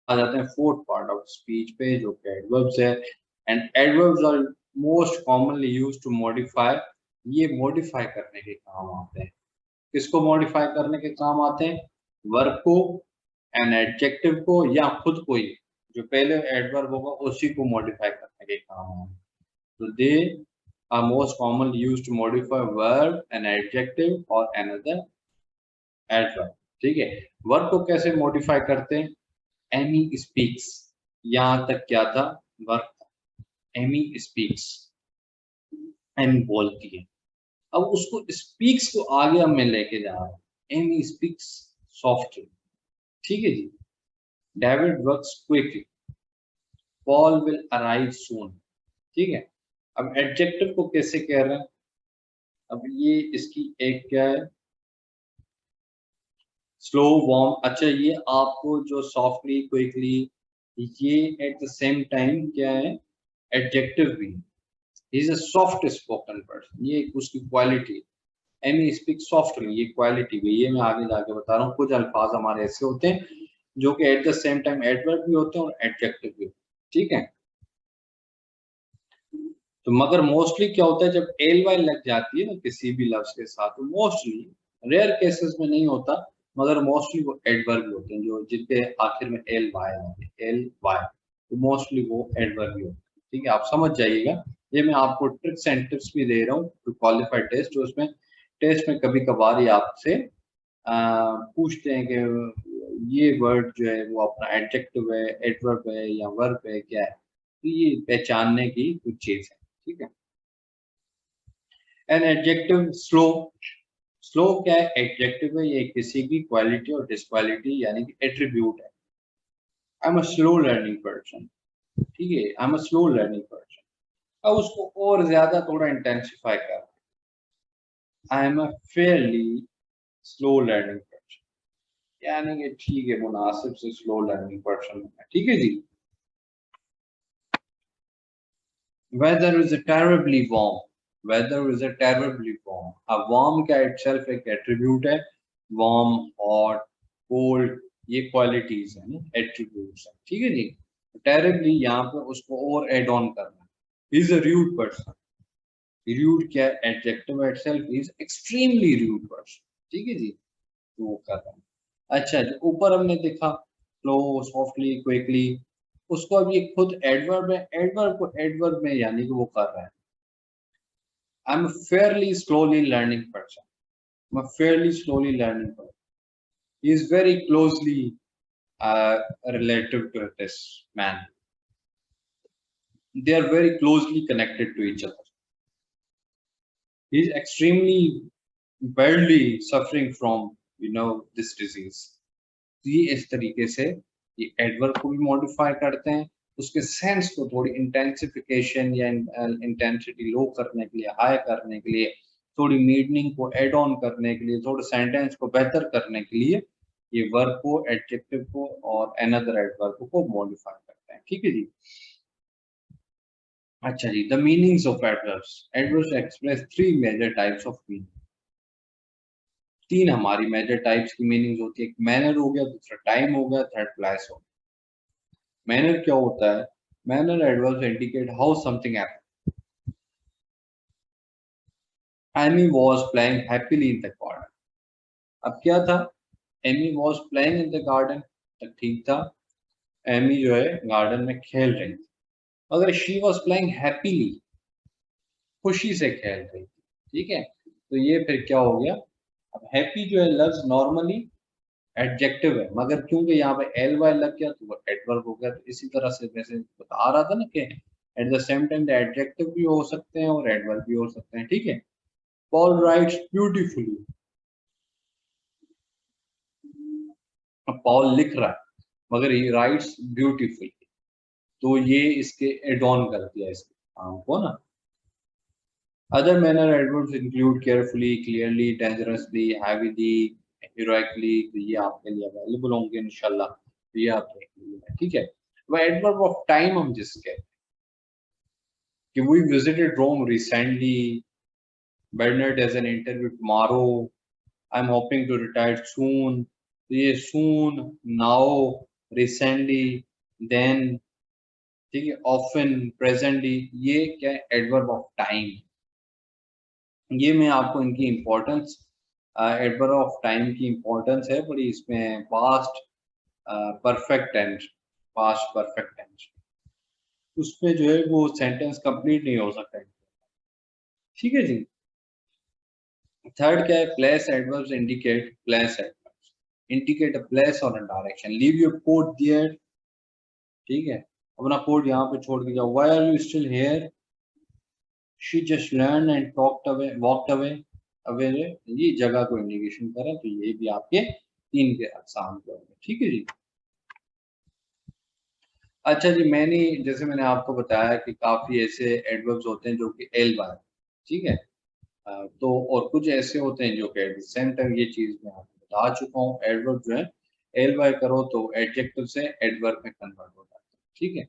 आ जाते हैं fourth part of speech पे जो कि एडवर्ब्स है। And adverbs are most commonly used to modify, ये मॉडिफाई करने के काम आते हैं। किसको मॉडिफाई करने के काम आते हैं? वर्ब को, एन एडजेक्टिव को, या खुद को ही, जो पहले एडवर्ब होगा उसी को मॉडिफाई करने के काम आते हैं। तो they are most commonly used to modify verb, an adjective और अनदर एडवर्ब। ठीक है, वर्ब को कैसे मॉडिफाई करते हैं? एमी स्पीक्स, यहाँ तक क्या था? वर्ब था। एमी स्पीक्स, एमी बोलती है। अब उसको स्पीक्स को आगे अब मैं लेके जा रहा हूँ। एमी स्पीक्स सॉफ्टली, ठीक है जी। David works quickly, Paul will arrive soon, ठीक है। अब एडजेक्टिव को कैसे कह रहे हैं? अब ये इसकी एक क्या है? Slow, warm. अच्छा, ये आपको जो सॉफ्टली, क्विकली, ये एट द सेम टाइम क्या है? एडजेक्टिव भी। He is a soft spoken person, ये उसकी क्वालिटी। एमी स्पीक सॉफ्टली, ये क्वालिटी भी। ये मैं आगे जाके बता रहा हूँ। कुछ अल्फाज हमारे ऐसे होते हैं जो कि at the same time adverb भी होते हैं और एडजेक्टिव भी, ठीक है। तो मगर मोस्टली क्या होता है, जब एल वाई लग जाती है ना किसी भी लफ्ज के साथ, तो मोस्टली, रेयर केसेस में नहीं होता, मगर मोस्टली वो एडवर्ब होते हैं, जो जिनके आखिर में एल वाई आते हैं, एल वाई, तो मोस्टली वो एडवर्ब होते हैं। ठीक है, आप समझ जाइएगा। ये मैं आपको ट्रिक्स एंड टिप्स भी दे रहा हूँ टू क्वालिफाई टेस्ट, जो उसमें टेस्ट में कभी कभार ही आपसे पूछते हैं कि ये वर्ड जो है वो अपना एडजेक्टिव है, एडवर्ब है या वर्ब है, क्या है, तो ये पहचानने की कुछ चीज है, ठीक है। एन एडजेक्टिव स्लो, स्लो क्या है? एडजेक्टिव है, ये किसी की क्वालिटी और डिसक्वालिटी यानी कि एट्रीब्यूट है। I am a slow learning person, ठीक है, I am a slow learning person. अब उसको और ज्यादा थोड़ा इंटेंसिफाई कर, I am a fairly slow learning person, यानी कि ठीक है, मुनासिब से स्लो लर्निंग पर्सन है, ठीक है जी। Weather is terribly warm, weather is terribly warm. अब वार्म क्या इटसेल्फ एक एट्रीब्यूट है, वार्म, हॉट, कोल्ड, ये क्वालिटीज है ना, एट्रीब्यूट्स है, ठीक है जी। टेरिबली यहाँ पे उसको और एड ऑन करना, is a rude person. Rude क्या है? Adjective itself is extremely rude person, ठीक है जी। तो वो कर रहा है। अच्छा, जो ऊपर हमने देखा स्लो, सॉफ्टली, क्विकली, उसको अब ये खुद एडवर्ब है, एडवर्ब को एडवर्ब में यानी कि वो कर रहा है। I am fairly slowly learning person, मैं fairly slowly learning person. He is very closely relative to this man, they are very closely connected to each other. He is extremely badly suffering from this disease. तो ये इस तरीके से ये adverb को भी modify करते हैं, उसके सेंस को थोड़ी इंटेंसिफिकेशन या इंटेंसिटी लो करने के लिए, हाई करने के लिए, थोड़ी मीनिंग को एड ऑन करने के लिए, थोड़े सेंटेंस को बेहतर करने के लिए ये वर्ब को, एडजेक्टिव को और अनदर एडवर्ब को मॉडिफाई करते हैं, ठीक है जी। अच्छा जी, the meanings of adverbs. Adverbs express three major types of meaning. तीन हमारी मेजर टाइप्स की मीनिंग्स होती है, एक मैनर हो गया, दूसरा टाइम हो गया, थर्ड प्लेस हो गया। मैनर क्या होता है? Manner adverbs indicate how something happened. Amy was playing happily in the garden. अब क्या था? Amy was playing in the garden, तो ठीक था, एमी जो है गार्डन में खेल रही थी। अगर शी वाज प्लेइंग हैप्पीली, खुशी से खेल रही थी, ठीक है, तो ये फिर क्या हो गया? अब हैप्पी जो है लफ्ज नॉर्मली एडजेक्टिव है, मगर क्योंकि यहाँ पे एल वाई लग गया तो वो एडवर्ब हो गया। तो इसी तरह से जैसे बता रहा था ना कि at the same time adjective भी हो सकते हैं और एडवर्ब भी हो सकते हैं, ठीक है। पॉल राइट्स ब्यूटीफुली, अब पॉल लिख रहा है मगर ही राइट्स ब्यूटीफुली, तो ये इसके एड ऑन कर दिया इसके काम को ना। Other manner adverbs include carefully, clearly, dangerously, heavily, heroically, तो ये आपके लिए अवेलेबल होंगे इंशाल्लाह, तो ये आप देख लीजिए, ठीक है। वह एडवर्ब ऑफ टाइम हम जिसके कि we visited Rome recently, Bernard has an interview tomorrow, I'm hoping to retire soon, तो ये soon, now, रिसेंटली, देन, ठीक है, ऑफन, प्रेजेंटली, ये क्या है, एडवर्ब ऑफ टाइम। ये मैं आपको इनकी इम्पोर्टेंस, एडवर्ब ऑफ टाइम की इम्पोर्टेंस है बड़ी इसमें। Past perfect tense, past perfect tense, उसमें जो है वो सेंटेंस कंप्लीट नहीं हो सकता है। ठीक है जी। थर्ड क्या है, place adverbs indicate, place adverbs indicate a place और a direction. Leave your coat there, ठीक है, अपना कोट यहाँ पे छोड़ के जाओ। Why are you still here, she just learn and talked away, walked away, away, ये जगह को इंडिकेशन करें, तो ये भी आपके तीन के अकसाम के होंगे। ठीक है जी। अच्छा जी, जैसे मैंने आपको बताया कि काफी ऐसे एडवर्ब्स होते हैं जो कि एल वाई, ठीक है, तो और कुछ ऐसे होते हैं जो कि एट द सेम टाइम, ये चीज मैं आपको बता चुका हूँ। एडवर्ब जो है एल वाई करो तो एडजेक्टिव से एडवर्ब में कन्वर्ट हो जाता है। ठीक है।